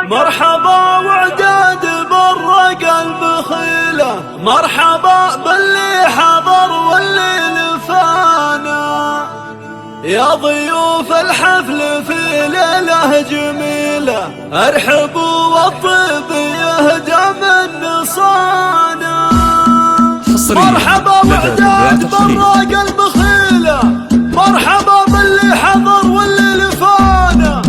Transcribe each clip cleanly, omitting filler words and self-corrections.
مرحبا وعداد برق البخيلة، مرحبا باللي حضر واللي نفانا، يا ضيوف الحفل في ليلة جميلة، ارحبوا والطيب يهدى من نصانا. مرحبا وعداد برق البخيلة، مرحبا باللي حضر واللي نفانا،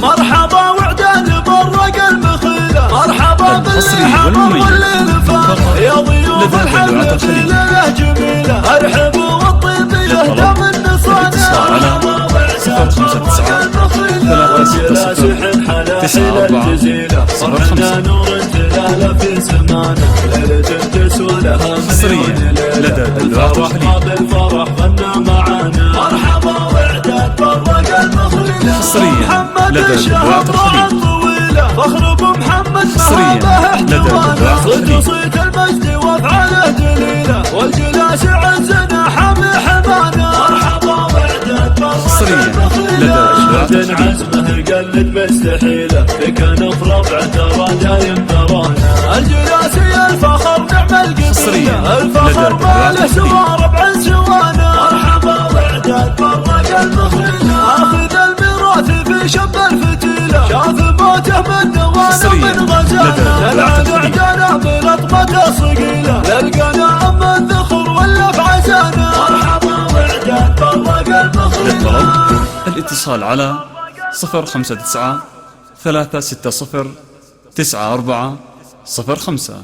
مرحبا وعداد برق البخيلة، مرحبا باللي حضر واللي نفانا، يا ضيوف الحفل في ليلة جميلة، ارحبوا والطيب يهدى من نصانا. تسعة الجزيلة فرحنا نور الجلالة في زمانه، ليلة تسولها حصريا لدى الفرح بالفرح غنى معانا. مرحبا وعداد برق البخيلة، حصريا لدى الطويلة، فخر ابو محمد صحابه احتوانا، صيت المجد وافعاله دليلة، والجلاس عزنا حامي حمانا. مرحبا وعداد برق البخيلة، عزمه قلد مستحيله، كان في ربع ترى دايم ترانا، الجلاسي الفخر نعم القبيله، الفخر ما له سوى ربع سوانا. مرحبا وعداد برق البخيلة، اخذ الميراث في شب الفتيله، شاف موته من نوانا من غزانا، العاد عدانا بلطمته صقيله، للقنا اما الذخر ولا بعزانا. مرحبا وعداد برق البخيلة. الاتصال على 059 360 94 05.